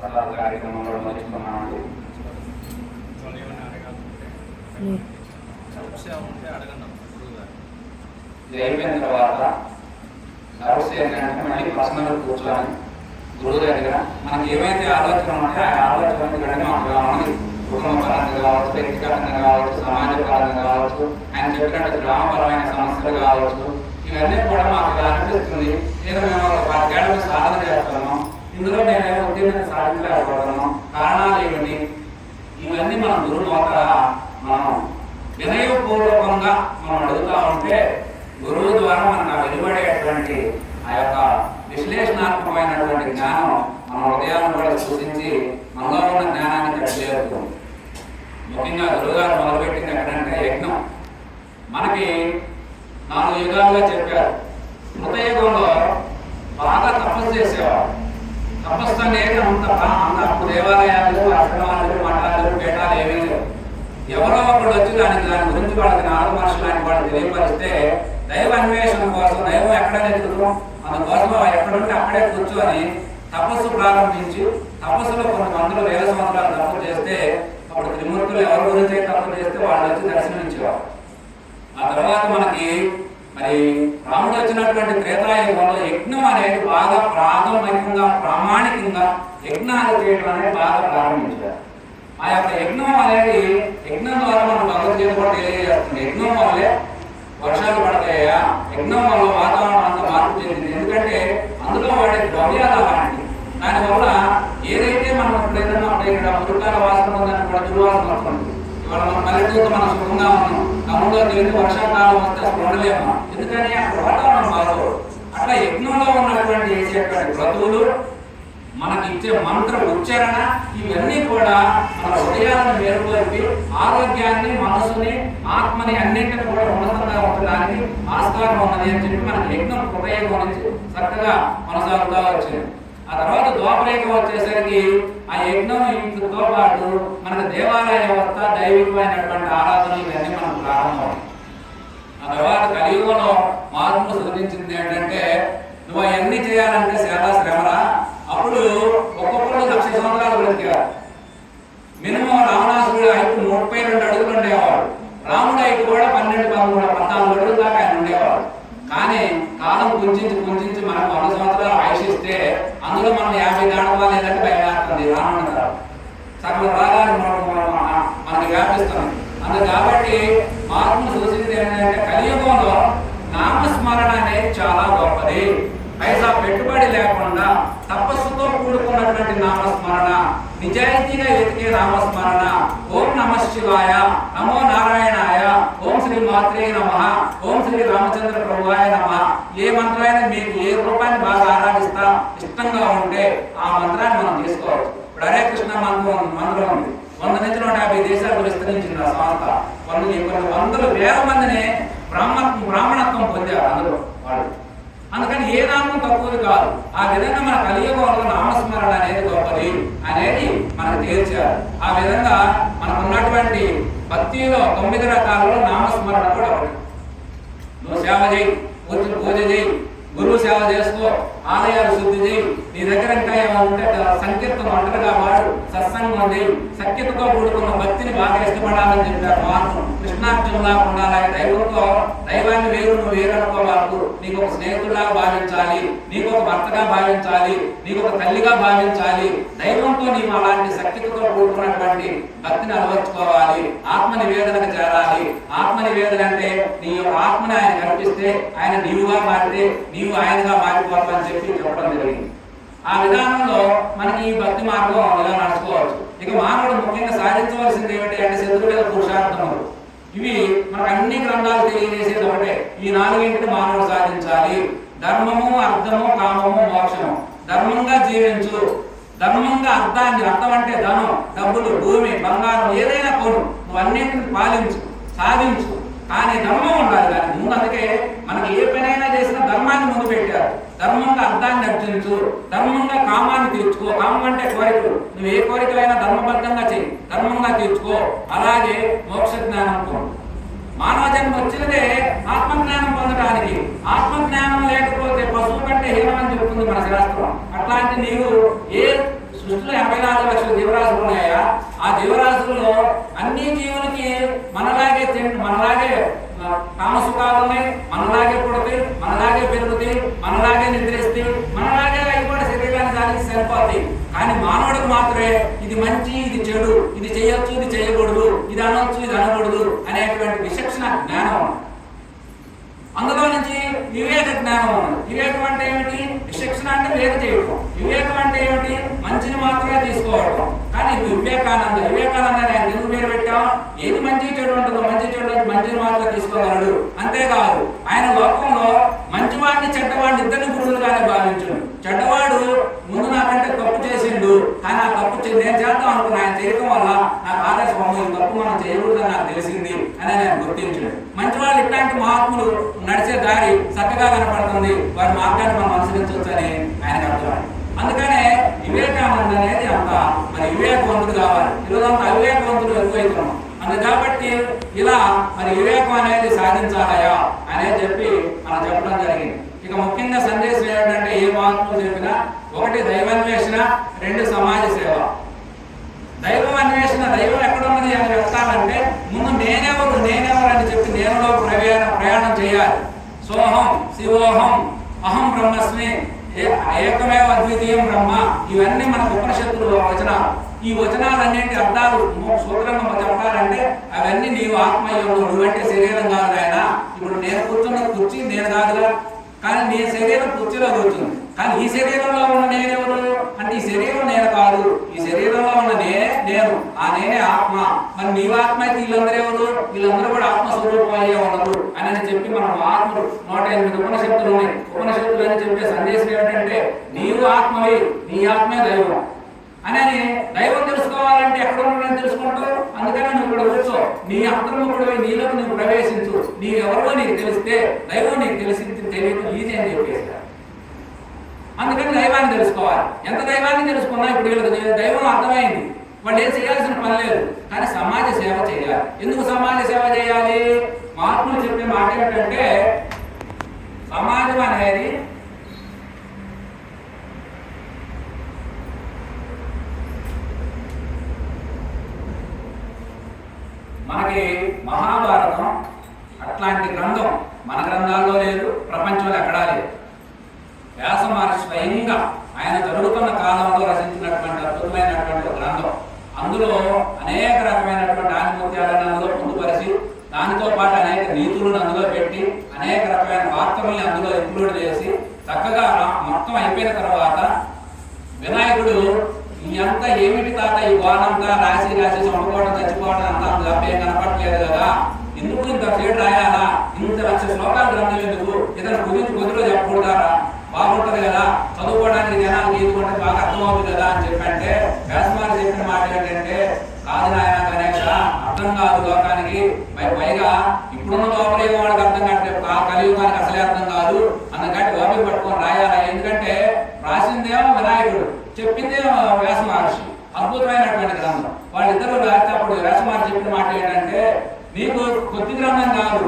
ప్రసాద కార్యక్రమంలో మర్చిపోన్నామండి. ఇది అయిపోయిన తర్వాత నర్వస్ ఏంటంటే మళ్ళీ పర్సనల్ కూర్చొని గురువు దగ్గర మనకి ఏవైతే ఆలోచన ఉంటే ఆ ఆలోచన మనకి కుటుంబ పరంగా కావచ్చు, వ్యక్తిగతంగా కావచ్చు, సమాజ పరంగా కావచ్చు, ఆయన చెప్పినట్టు గ్రామపరమైన సమస్యలు కావచ్చు, ఇవన్నీ కూడా మాకు ఇలా అనిపిస్తుంది. నేను మేము 10 ఏళ్ళ సాధన చేస్తున్నాం, ఇందులో నేను ఉద్యోగం సాధించలేకపోతున్నాం, కారణాలు ఏమిటి? ఇవన్నీ మనం గురువు నోట మనం వినయపూర్వకంగా మనం అడుగుతూ ఉంటే గురువు ద్వారా మనకు వెలువడేటువంటి ఆ యొక్క విశ్లేషణాత్మకమైనటువంటి జ్ఞానం మన హృదయాలను కూడా సూచించి మనలో ఉన్న జ్ఞానాన్ని కట్టలేదు. ముఖ్యంగా గురువుగారు మొదలుపెట్టింది ఎక్కడంటే యజ్ఞం. మనకి 4 యుగాలుగా చెప్పారు. కృతయుగంలో బాగా తపస్సు చేసేవారు. తపస్సు అనేది అంత దేవాలయాలు, ఆశ్రమాలు, మఠాలు, పీఠాలు ఏమీ లేవు. ఎవరో ఒకళ్ళు వచ్చి దాని గురించి వాళ్ళకి 4 మనుషులు వాళ్ళు తెలియపరిస్తే దైవ అన్వేషణ కోసం, దైవం ఎక్కడ ఎదుగుతాం అందుకోసం ఎక్కడుంటే అక్కడే కూర్చొని తపస్సు ప్రారంభించి తపస్సులో కొన్ని వందలు వేల సంవత్సరాలు తపస్సు చేస్తే అప్పుడు త్రిమూర్తులు ఎవరి గురించి తపస్సు చేస్తే వాళ్ళు వచ్చి దర్శనమించేవారు. ఆ తర్వాత మనకి మరి రాముడు వచ్చినటువంటి త్రేతాయుగంలో యజ్ఞం అనేది బాగా ప్రాథమికంగా ప్రామాణికంగా యజ్ఞాలు చేయడం అనేది బాగా ప్రారంభించారు. ఆ యొక్క యజ్ఞం అనేది యజ్ఞం ద్వారా మనం భగవద్గీత కూడా తెలియజేస్తుంది. యజ్ఞం వల్లే వర్షాలు పడతాయా, యజ్ఞం వల్ల వాతావరణం అంతా మార్పు చెందింది. ఎందుకంటే అందులో వాడే ద్రవ్యాలు అలాంటి దానివల్ల ఏదైతే మనం ఏదైనా మృగాల వాసన ఉందని కూడా దుర్వాసన వస్తుంది. ఇవాళ మన పల్లెటూరు మనం సుఖంగా ఉన్నాం, తమ్ముడులో తెలియదు వర్షాకాలం వస్తే అసలు ఉండలేము. ఎందుకని అక్కడ వాతావరణం బాగోదు. అట్లా యజ్ఞంలో ఉన్నటువంటి చేసేటువంటి క్రతువులు, మనకి ఇచ్చే మంత్ర ఉచ్చారణ, ఇవన్నీ కూడా మన హృదయాలను మేలుకొల్పి ఆరోగ్యాన్ని, మనసుని, ఆత్మని అన్నింటిని కూడా ఉన్నతంగా ఉండడానికి ఆస్కారం ఉన్నది అని చెప్పి మనకి యజ్ఞం కృతయుగం నుంచి చక్కగా కొనసాగుతూ వచ్చింది. ఆ తర్వాత ద్వాపరయుగం వచ్చేసరికి ఆ యజ్ఞం ఇంటితో పాటు మనకు దేవాలయ వ్యవస్థ, దైవికమైనటువంటి ఆరాధనలు ఇవన్నీ మనకు ప్రారంభం. ఆ తర్వాత కలియుగంలో మార్పు సృష్టించింది ఏంటంటే నువ్వు అవన్నీ చేయాలంటే చాలా శ్రమరా. అప్పుడు ఒక్కొక్కరు 1,00,000 సంవత్సరాలు బ్రతికారు. మినిమం రావణాసురుడు హైట్ 32 అడుగులు ఉండేవాడు. రాముడు హైట్ కూడా 12, 13, 14 అడుగుల దాకా ఆయన ఉండేవాడు. కానీ కాలం కుంచించి మనకు 100 సంవత్సరాలు ఆయుషిస్తే అందులో మనం 50 దాటవాలి లేదంటే బయలుదేరుతుంది రావణుడు గారు. సగం రాగానే మనకి వ్యాపిస్తుంది. అందుకు కాబట్టి మార్పును సూచించేది ఏంటంటే కలియుగంలో నామస్మరణ అనేది చాలా గొప్పది. పైసా పెట్టుబడి లేకుండా తపస్సుతో కూడుకున్నటువంటి నామస్మరణ, నిజాయితీగా ఎతికే నామస్మరణ. ఓం నమః శివాయ, నమో నారాయణాయ, ఓం శ్రీ మాత్రే నమః, ఓం శ్రీ రామచంద్ర ప్రభువాయ నమః. ఏ మంత్రాన్ని మీకు ఏ రూపాన్ని బాగా ఆరాధిస్తా ఇష్టంగా ఉంటే ఆ మంత్రాన్ని మనం తీసుకోవచ్చు. ఇప్పుడు హరే కృష్ణ మంత్రం ఉంది. 100 నుంచి 150 దేశాలకు విస్తరించింది ఆ సంస్థ. కొన్ని వందల వేల మందిని బ్రాహ్మణత్వం పొందారు అందులో వాళ్ళు. అందుకని ఏ నామం తక్కువది కాదు. ఆ విధంగా మన కలియుగంలో నామస్మరణ అనేది గొప్పది అనేది మనకు తేల్చారు. ఆ విధంగా మనకు ఉన్నటువంటి భక్తిలో 9 రకాలలో నామస్మరణ కూడా ఒకటి. నువ్వు సేవ చేయి, పూజ చేయి, గురువు సేవ చేసుకో, ఆలయాలు శుద్ధి చేయి, నీ దగ్గర ఇంకా ఏమంటే సంకీర్తన ఒంటరిగా వాడు, సత్సంగం చేయి, సఖ్యతతో కూడుకున్న భక్తిని బాగా ఇష్టపడాలని చెప్పారు. మార్పు కృష్ణార్జునులా ఉండాలని, దైవాన్ని వేరు నువ్వు వేరనుకోవాలకు, నీకు ఒక స్నేహితుడిలాగా భావించాలి, నీకు ఒక భర్తగా భావించాలి, నీకు ఒక తల్లిగా భావించాలి. దైవంతో నీవు అలాంటి సఖ్యతతో కూడుకున్నటువంటి భక్తిని అలవర్చుకోవాలి. ఆత్మ నివేదనకు చేరాలి. ఆత్మ నివేదన అంటే నీ యొక్క ఆత్మని ఆయన కనిపిస్తే ఆయన నీవుగా మారితే నీవు ఆయనగా మారిపోతావని చెప్పి చెప్పడం జరిగింది. ఆ విధానంలో మనకి ఈ భక్తి మార్గం ఇలా నడుచుకోవచ్చు. ఇక మానవుడు ముఖ్యంగా సాధించవలసింది ఏమిటి అంటే శత్రువుల పురుషార్థములు. ఇవి మనకు అన్ని గ్రంథాలు తెలియజేసేది ఒకటే. ఈ 4 మానవుడు సాధించాలి. ధర్మము, అర్థము, కామము, మోక్షము. ధర్మంగా జీవించు. ధర్మంగా అర్థాన్ని, అర్థం అంటే ధనం, డబ్బులు, భూమి, బంగారం ఏదైనా కొను, నువ్వు అన్నింటిని పాలించు, సాధించు. కానీ ధర్మం ఉండాలి దానికి ముందు. అందుకే మనకి ఏ పనైనా చేసినా ధర్మాన్ని ముందు పెట్టారు. ధర్మంగా అర్థాన్ని అర్జించు, ధర్మంగా కామాన్ని తీర్చుకో. కామం అంటే కోరికలు. నువ్వు ఏ కోరికలైనా ధర్మబద్ధంగా చేయి, ధర్మంగా తీర్చుకో. అలాగే మోక్ష జ్ఞానం పొందు. మానవ జన్మ వచ్చినదే ఆత్మజ్ఞానం పొందడానికి. ఆత్మజ్ఞానం లేకపోతే పశువు కంటే హీనమని చెప్తుంది మన శాస్త్రం. అట్లాంటి నీవు ఏ సృష్టిలో 80 అవుతాయి. కానీ మానవుడికి మాత్రమే ఇది మంచి, ఇది చెడు, ఇది చేయొచ్చు, ఇది చేయకూడదు, ఇది అనొచ్చు, ఇది అనకూడదు అనేటువంటి విచక్షణ జ్ఞానం. అందులో నుంచి వివేక జ్ఞానం ఉన్నది. వివేకం అంటే ఏమిటి? విచక్షణ అంటే వేరు చేయడం. వివేకం అంటే ఏమిటి? మంచిని మాత్రమే తీసుకోవడం. కానీ వివేకానంద ఆయన ఎందుకు పేరు పెట్టాం? ఏది మంచి చెడు ఉంటుందో మంచి చెడు మంచిని మాత్రమే తీసుకోగలడు. అంతేకాదు ఆయన లోకంలో మంచివాడిని చెడ్డవాడిని ఇద్దరిని గురువులుగానే భావించుడు. చెడ్డవాడు ముందు నాకంటే తప్పు చేసిండు, కానీ ఆ తప్పు నేను చేద్దాం అనుకున్నా, ఆయన చేయడం వల్ల నాకు ఆదర్శం ఈ తప్పు మనం చేయకూడదని నాకు తెలిసింది అని నేను గుర్తించాడు. మంచివాళ్ళు ఇట్లాంటి మహాత్ములు నడిచే దారి చక్కగా కనపడుతుంది, వారి మార్గాన్ని మనం అనుసరించవచ్చు అని ఆయనకు అర్థం. అందుకనే వివేకానంద అనేది అంత మరి వివేకవంతుడు కావాలి. ఈరోజంతా అవివేకవంతుడు ఎక్కువైతున్నాం. కాబట్టి ఇలా మరి వివేకం అనేది సాధించాలయా అనేది చెప్పి మనం చెప్పడం జరిగింది. ఇక ముఖ్యంగా సందేశం ఏమిటంటే ఏ మహాత్ములు చెప్పినా ఒకటి దైవాన్వేషణ, రెండు సమాజ సేవ. దైవం అన్వేషణ, దైవం ఎక్కడున్నది అని చెప్తానంటే ముందు నేనెవరు అని చెప్పి నేనులో ప్రయాణం చేయాలి. సోహం శివోహం అహం బ్రహ్మస్మి ఏకమేవ అద్వితీయం బ్రహ్మ. ఇవన్నీ మన ఉపనిషత్తులు వచనాలు. ఈ వచనాలన్నింటి అర్థాలు సూత్రంగా చెప్పాలంటే అవన్నీ నీవు ఆత్మయ్యవు, నువ్వంటే శరీరం కాదు ఆయన. ఇప్పుడు నేను కూర్చున్న కుర్చీ నేను కాదుగా, కానీ నీ శరీరం కుర్చీలో కూర్చుంది. కానీ ఈ శరీరంలో ఉన్న నేనెవరు అంటే ఈ శరీరం నేను కాదు, ఈ శరీరంలో ఉన్న నేను ఆ నేనే ఆత్మ. మరి నీవు ఆత్మ అయితే వీళ్ళందరూ ఎవరు? వీళ్ళందరూ కూడా ఆత్మస్వరూపం అయ్యే ఉన్నారు అని చెప్పి మనం ఆత్మలు 108 ఉపనిషత్తులు ఉన్నాయి. ఉపనిషత్తులు అని చెప్పే సందేశం ఏమిటంటే నీవు ఆత్మవి, నీ ఆత్మే దైవం అని. దైవం తెలుసుకోవాలంటే ఎక్కడ ఉన్నాడని తెలుసుకుంటావు. అందుకని నువ్వు ఇక్కడ కూర్చో, నీ అంతర్ముఖుడు నీలోకి నువ్వు ప్రవేశించు. నీ ఎవరో నీకు తెలిస్తే దైవం నీకు తెలియదు ఈజీ అని చెప్పేసి. అందుకని దైవాన్ని తెలుసుకోవాలి. ఎంత దైవాన్ని తెలుసుకున్నా ఇప్పుడు వీళ్ళకి దైవం అర్థమైంది, వాళ్ళు ఏం చేయాల్సిన పని లేదు, కానీ సమాజ సేవ చేయాలి. ఎందుకు సమాజ సేవ చేయాలి? మహాత్ములు చెప్పే మాట ఏమిటంటే సమాజం అనేది మనకి మహాభారతం అట్లాంటి గ్రంథం మన గ్రంథాల్లో లేదు, ప్రపంచంలో ఎక్కడా లేదు. వ్యాస మహర్షి స్వయంగా ఆయన జరుగుతున్న కాలంలో రచించినటువంటి అద్భుతమైనటువంటి గ్రంథం. అందులో అనేక రకమైనటువంటి ఆనిముత్యాలను అందులో పొందుపరిచి దానితో పాటు అనేక నీతులను అందులో పెట్టి అనేక రకమైన వార్తల్ని అందులో ఇంక్లూడ్ చేసి చక్కగా మొత్తం అయిపోయిన తర్వాత వినాయకుడు ఇదంతా ఏమిటి తాత ఈ గోడంతా రాసి చంపుకోవడం చచ్చిపోవడం అంతా ఏం కనపడలేదు కదా, ఎందుకు ఇంత సేడు రాయాలా, ఇంత 1,00,000 శ్లోకాలు గ్రంథం ఎందుకు, ఏదైనా కుదించి కొద్దిలో చెప్పకూడదారా, బాగుంటది కదా, చదువుకోవడానికి జనానికి ఎదుగుంటే బాగా అర్థమవుతుంది కదా అని చెప్పంటే వ్యాసమారి చెప్పిన మాట ఏంటంటే కాదు నాయన గణేష, అర్థం కాదు లోకానికి, పైగా ఇప్పుడున్న లోపల వాళ్ళకి అర్థం కావట్లేదు, కలియుగానికి అసలే అర్థం కాదు, అందుకని ఓపిక పట్టుకొని రాయాలా. ఎందుకంటే రాసిందేమో వినాయకుడు, చెప్పిందేమో వ్యాస మహర్షి. అద్భుతమైనటువంటి గ్రంథం. వాళ్ళిద్దరూ రాస్తే అప్పుడు వ్యాస మహర్షి చెప్పిన మాట ఏంటంటే నీకు కొద్ది గ్రంథం కాదు,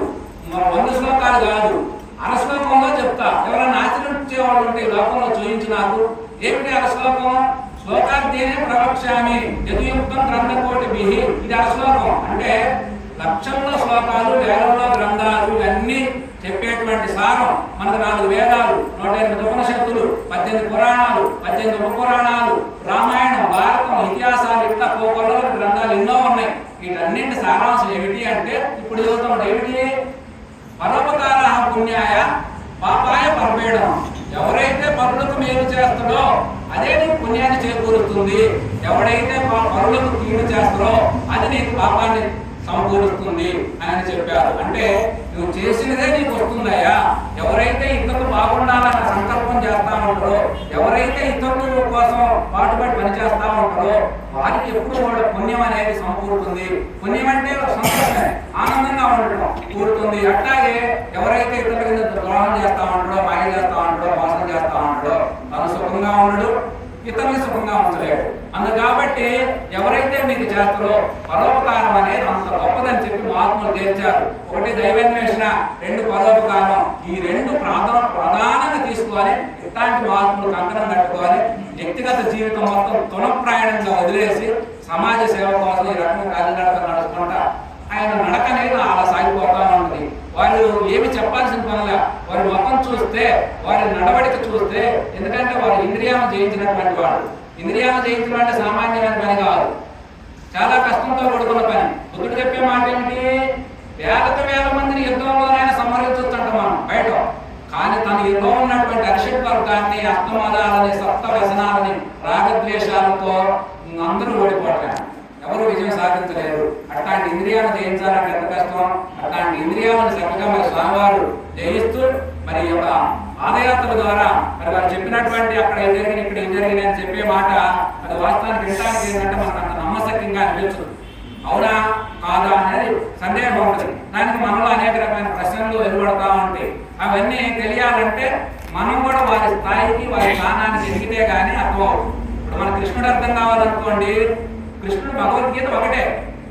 100 శ్లోకాలు కాదు, 1/2 శ్లోకంలో చెప్తా. ఎవరైనా ఆచరించే వాళ్ళు ఉంటే లోకంలో చూయించి నాకు. ఏమిటి 1/2 శ్లోకం? శ్లోకార్థేనే ప్రవక్ష్యామి యదుయుక్తం గ్రంథకోటి బిహి. ఇది 1/2 శ్లోకం అంటే లక్షల్లో శ్లోకాలు, వేలంలో గ్రంథాలు ఇవన్నీ చెప్పేటువంటి సారం. మనకు 4 వేదాలు, 108 ఉపనిషత్తులు, 18 పురాణాలు, 18 ఉపపురాణాలు, రామాయణం, భారతం, ఇతిహాసాలు, ఇట్లా కోకొల్లో గ్రంథాలు ఎన్నో ఉన్నాయి. వీటన్నింటి సారాంశం ఏమిటి అంటే ఇప్పుడు చదువుతాం ఏమిటి? పరోపకార పుణ్యాయ పాపాయ పరపేయడం. ఎవరైతే పరులకు మేలు చేస్తాడో అదే నీకు పుణ్యాన్ని చేకూరుస్తుంది, ఎవడైతే పరులకు కీడు చేస్తాడో అది నీకు పాపాన్ని సమకూరుస్తుంది అని చెప్పారు. అంటే నువ్వు చేసినదే నీకు వస్తుందయ్యా. ఎవరైతే ఇతరులు బాగుండాలన్న సంకల్పం చేస్తా ఉంటారో, ఎవరైతే ఇతరుల కోసం పాటుపడి పనిచేస్తా ఉంటారో వారికి ఎప్పుడు కూడా పుణ్యం అనేది సమకూరుతుంది. పుణ్యం అంటే సంతోషమే, ఆనందంగా ఉండటం కూరుతుంది. అట్లాగే ఎవరైతే ఇతరుల కింద ద్రోహం చేస్తా ఉంటాడో, మాయ చేస్తా ఉంటాడో, మోసం చేస్తా ఉంటాడో తను సుఖంగా ఉండడు, ఇతరులు సుఖంగా ఉంచలేడు. కాబట్టి ఎవరైతే మీకు చేస్తారో పరోపకారం అనేది అంత గొప్పదని చెప్పి మహాత్ములు తేల్చారు. ఒకటి దైవాన్వేషణ, 2 పరోపకారం. ఈ 2 ప్రధానంగా తీసుకొని ఇట్లాంటి మహాత్ములు కంకణం కట్టుకొని వ్యక్తిగత జీవితం మొత్తం తునప్రాయణంగా వదిలేసి సమాజ సేవ కోసం ఈ రకంగా కాలినడక నడుచుకుంటా ఆయన నడక అనేది అలా సాగిపోతా ఉంటుంది. వారు ఏమి చెప్పాల్సిన పనుల, వారి ముఖం చూస్తే, వారి నడవడిక చూస్తే, ఎందుకంటే వారు ఇంద్రియాలను జయించినటువంటి వాడు, ఇంద్రియాలను జయించడం అంటే సామాన్యమైన పని కాదు, చాలా కష్టంతో కూడుకున్న పని. బుద్ధుడు చెప్పే మాట ఏమిటి? వేల మందిని యుద్ధంలోనైనా సంహరించొచ్చంట మనం బయట, కానీ తన యుద్ధంలో ఉన్నటువంటి అరిషడ్ వర్గాన్ని, అర్థమదాలని, సప్త వ్యసనాలని, రాగద్వేషాలతో అందరూ ఓడిపోవటం, ఎవరు విజయం సాధించలేరు. అట్లాంటి ఇంద్రియాలను జయించాలంటే ఎంత కష్టం. అట్లాంటి ఇంద్రియాలను చక్కగా మరి స్వామివారు జయిస్తూ మరి యొక్క పాదయాత్ర ద్వారా మరి వారు చెప్పినటువంటి అక్కడ ఏం జరిగింది, ఇక్కడ ఏం జరిగింది అని చెప్పే మాట అది వాస్తవానికి వినడానికి ఏంటంటే మనకు అంత నమ్మశక్యంగా అనిపించదు. అవునా కాదా అనేది సందేహం ఉంటుంది. దానికి మనలో అనేక రకమైన ప్రశ్నలు ఎదురుపడతా ఉంటాయి. అవన్నీ తెలియాలంటే మనం కూడా వారి స్థాయికి, వారి స్థానానికి ఎదిగితే కానీ అర్థం అవుతుంది. ఇప్పుడు మన కృష్ణుడు అర్థం కావాలనుకోండి, కృష్ణుడు భగవద్గీత ఒకటే,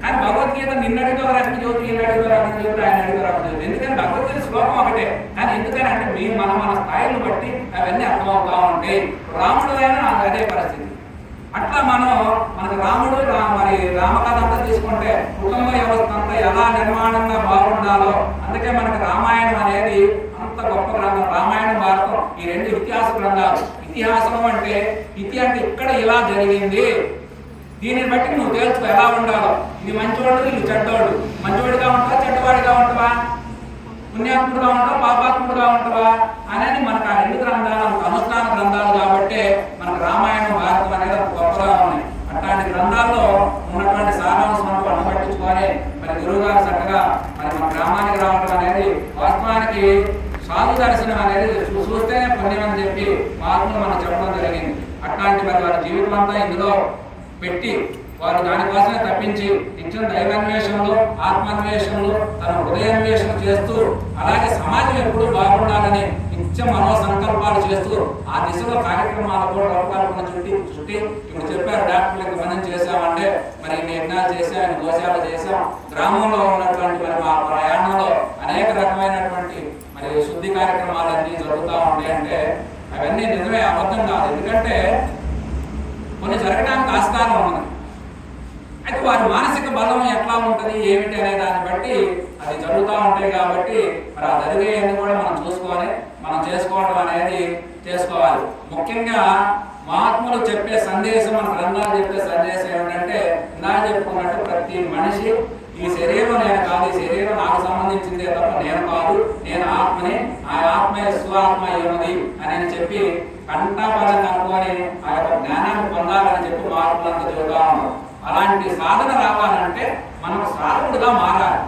కానీ భగవద్గీత నిన్నటితో రకం జ్యోతి, ఈనాటితో రకం జ్యోతి, ఆయన అడిగితో రకం జ్యోతి. ఎందుకని భగవద్గీత శ్లోకం ఒకటే, కానీ ఎందుకని అంటే మన స్థాయిని బట్టి అవన్నీ అర్థమవుతా ఉంటాయి. రాముడు అయినా అదే పరిస్థితి. అట్లా మనకు రాముడు మరి రామకథ అంతా తీసుకుంటే కుటుంబ వ్యవస్థ అంతా ఎలా నిర్మాణంగా బాగుండాలో, అందుకే మనకు రామాయణం అనేది అంత గొప్ప గ్రంథం. రామాయణం, భారతం ఈ రెండు ఇతిహాస గ్రంథాలు. ఇతిహాసం అంటే ఇక్కడ ఇలా జరిగింది, దీనిని బట్టి నువ్వు తెలుసుకో ఎలా ఉండాలో. ఇది మంచివాడు, ఇది చెడ్డవాడు. మంచివాడిగా ఉంటావా, చెడ్డవాడిగా ఉంటావా, పుణ్యాత్ముడుగా ఉంటావా, పాపాత్ముడుగా ఉంటావా అనేది మనకు ఆ రెండు గ్రంథాలు అనుష్ఠాన గ్రంథాలు కాబట్టి మనకు రామాయణం, భారతం అనేది గొప్పగా ఉన్నాయి. అట్లాంటి గ్రంథాల్లో ఉన్నటువంటి సారాంశం మనం పట్టించుకొని మరి గురువు గారు చక్కగా మరి మన గ్రామానికి రావడం అనేది వాస్తవానికి సాధు దర్శనం అనేది చూస్తేనే పుణ్యం అని చెప్పి మహాత్ములు మనం చెప్పడం జరిగింది. అట్లాంటి మరి వారి జీవితం అంతా ఇందులో పెట్టి వారు దానికోసమే తప్పించి నిత్యం దైవాన్వేషణలు, ఆత్మాన్వేషణలు, తన హృదయాన్వేషణ చేస్తూ అలాగే సమాజం ఎప్పుడు బాగుండాలని నిత్యం మనో సంకల్పాలు చేస్తూ ఆ దిశలో కార్యక్రమాలు కూడా రూపకల్పన చుట్టి ఇప్పుడు చెప్పారు డాక్టర్లకు మనం చేశామంటే మరి యజ్ఞాలు చేసాం, గోశాలు చేసాం. గ్రామంలో ఉన్నటువంటి మరి మా ప్రయాణంలో అనేక రకమైనటువంటి మరి శుద్ధి కార్యక్రమాలన్నీ జరుగుతూ ఉంటాయంటే అవన్నీ నిజమే, అబద్ధం కాదు. ఎందుకంటే కొన్ని జరగడానికి ఆస్కారం ఉన్నది. అయితే వారి మానసిక బలం ఎట్లా ఉంటుంది ఏమిటి అనే దాన్ని బట్టి అది జరుగుతూ ఉంటాయి. కాబట్టి మరి ఆ జరిగేవన్నీ కూడా మనం చూసుకొని మనం చేసుకోవడం అనేది చేసుకోవాలి. ముఖ్యంగా మహాత్ములు చెప్పే సందేశం, మన గ్రంథాలు చెప్పే సందేశం ఏమిటంటే ఇందా చెప్పుకున్నట్టు ప్రతి మనిషి ఈ శరీరం నేను కాదు, ఈ శరీరం నాకు సంబంధించిందే తప్ప నేను కాదు, నేను ఆత్మని, ఆ ఆత్మ స్వాత్మ ఏమది అని చెప్పి కంఠాపదంగా అనుకొని ఆ యొక్క జ్ఞానాన్ని పొందాలని చెప్పి మహాత్ములంతా చెబుతా ఉన్నారు. అలాంటి సాధన రావాలంటే మనం సాధకుడుగా మారాలి.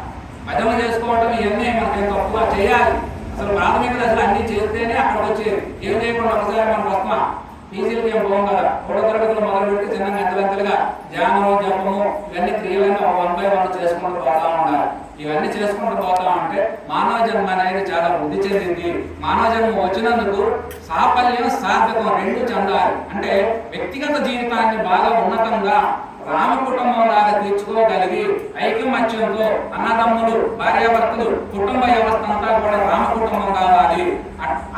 భజన చేసుకోవటం ఇవన్నీ మనకి తక్కువ చేయాలి. అసలు ప్రాథమిక దశలు అన్ని చేస్తేనే అక్కడికి వచ్చేది. ఏం చేయకుండా ఒకసారి మనం వస్తాం పీజీలకి ఏం పోం కదా, ఒకటో తరగతులు మొదలుపెట్టి చిన్న గంటలంతలుగా ధ్యానము, జపము ఇవన్నీ క్రియలన్నీ 1 by 1 చేసుకుంటూ పోతా ఉండాలి. ఇవన్నీ చేసుకుంటూ పోతా ఉంటే మానవ జన్మ అనేది చాలా వృద్ధి చెందింది. మానవ జన్మ వచ్చినందుకు సాఫల్యం, సార్థకం రెండు చెందాలి. అంటే వ్యక్తిగత జీవితాన్ని బాగా ఉన్నతంగా రామ కుటుంబం లాగా తీర్చుకోగలిగి ఐకమత్యంతో అన్నదమ్ములు, భార్యాభర్తలు, కుటుంబ వ్యవస్థ అంతా కూడా రామ కుటుంబం కావాలి.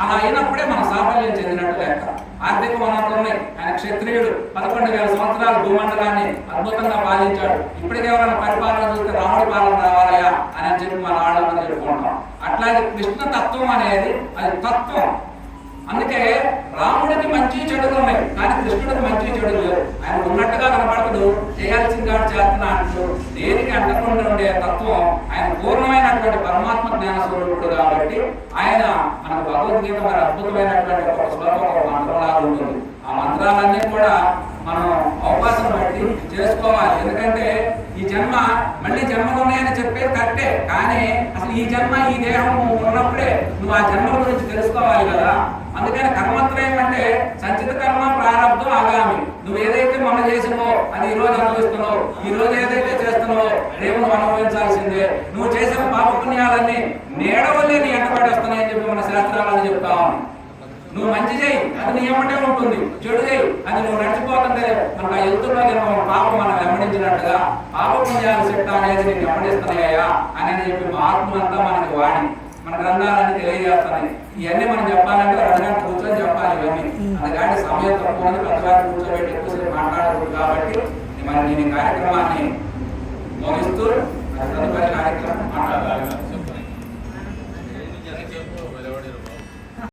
అలా అయినప్పుడే మన సాఫల్యం చెందినట్టు లెక్క. ఆర్థిక వనరులు ఉన్నాయి. ఆయన క్షత్రియుడు 11,000 సంవత్సరాలు భూమండలాన్ని అద్భుతంగా పాలించాడు. ఇప్పటికే ఎవరైనా పరిపాలన చూస్తే రాముడి పాలన రావాలయా అని చెప్పి మన వాళ్ళందరూ చెప్పుకుంటాం. అట్లాగే కృష్ణ తత్వం అనేది అది తత్వం. అందుకే రాముడికి మంచి చెడులు ఉన్నాయి, కానీ కృష్ణుడికి మంచి చెడులు లేవు. ఆయన ఉన్నట్టుగా కనపడతాడు, చేయాల్సింది కాబట్టి చేస్తున్నా అంటూ దేనికి అంటకుండా ఉండే తత్వం ఆయన పూర్ణమైనటువంటి పరమాత్మ జ్ఞాన స్వరూపుడు. కాబట్టి ఆయన మనకు భగవద్గీత మరి అద్భుతమైనటువంటి ఒక శ్లోకం, ఒక మంత్రాలు ఉంటుంది. ఆ మంత్రాలన్నీ కూడా మనం అవకాశం బట్టి చేసుకోవాలి. ఎందుకంటే ఈ జన్మ మళ్ళీ జన్మలు ఉన్నాయని చెప్పేది కరెక్టే, కానీ అసలు ఈ జన్మ, ఈ దేహం ఉన్నప్పుడే నువ్వు ఆ జన్మల గురించి తెలుసుకోవాలి కదా. అందుకని కర్మత్రయం అంటే సంచిత కర్మ, ప్రారంభం, ఆగామి. నువ్వు ఏదైతే మొన్న చేసినవో అది ఈ రోజు అనుభవిస్తున్నావు, ఈ రోజు ఏదైతే చేస్తున్నావో రేపు నువ్వు అనుభవించాల్సిందే. నువ్వు చేసిన పాపపుణ్యాలన్నీ నీడవల్లే నీ ఎంటబడి వస్తున్నాయని చెప్పి మన శాస్త్రాలని చెప్తావు. నువ్వు మంచి చేయి, అది నీ ఎమ్మటే ఉంటుంది. చెడు చేయి, అది నువ్వు నడిచిపోతుంటే మనకు ఆ ఎదురులో పాపం మనం వెంబడించినట్టుగా పాపపుణ్యాలు చెట్ట అనేది నేను వెంబడిస్తున్నాయా అని చెప్పి మహాత్ములంతా మనకి వాడి మన గ్రంథాలన్నీ తెలియజేస్తున్నాయి. ఇవన్నీ మనం చెప్పాలంటే 2 గంటలు కూర్చొని చెప్పాలి ఇవన్నీ. అందుకని సమయం తక్కువ పెద్దవారిని కూర్చోబెట్టి ఎక్కువసేపు మాట్లాడకూడదు. కాబట్టి మరి నేను ఈ కార్యక్రమాన్ని ముగిస్తూ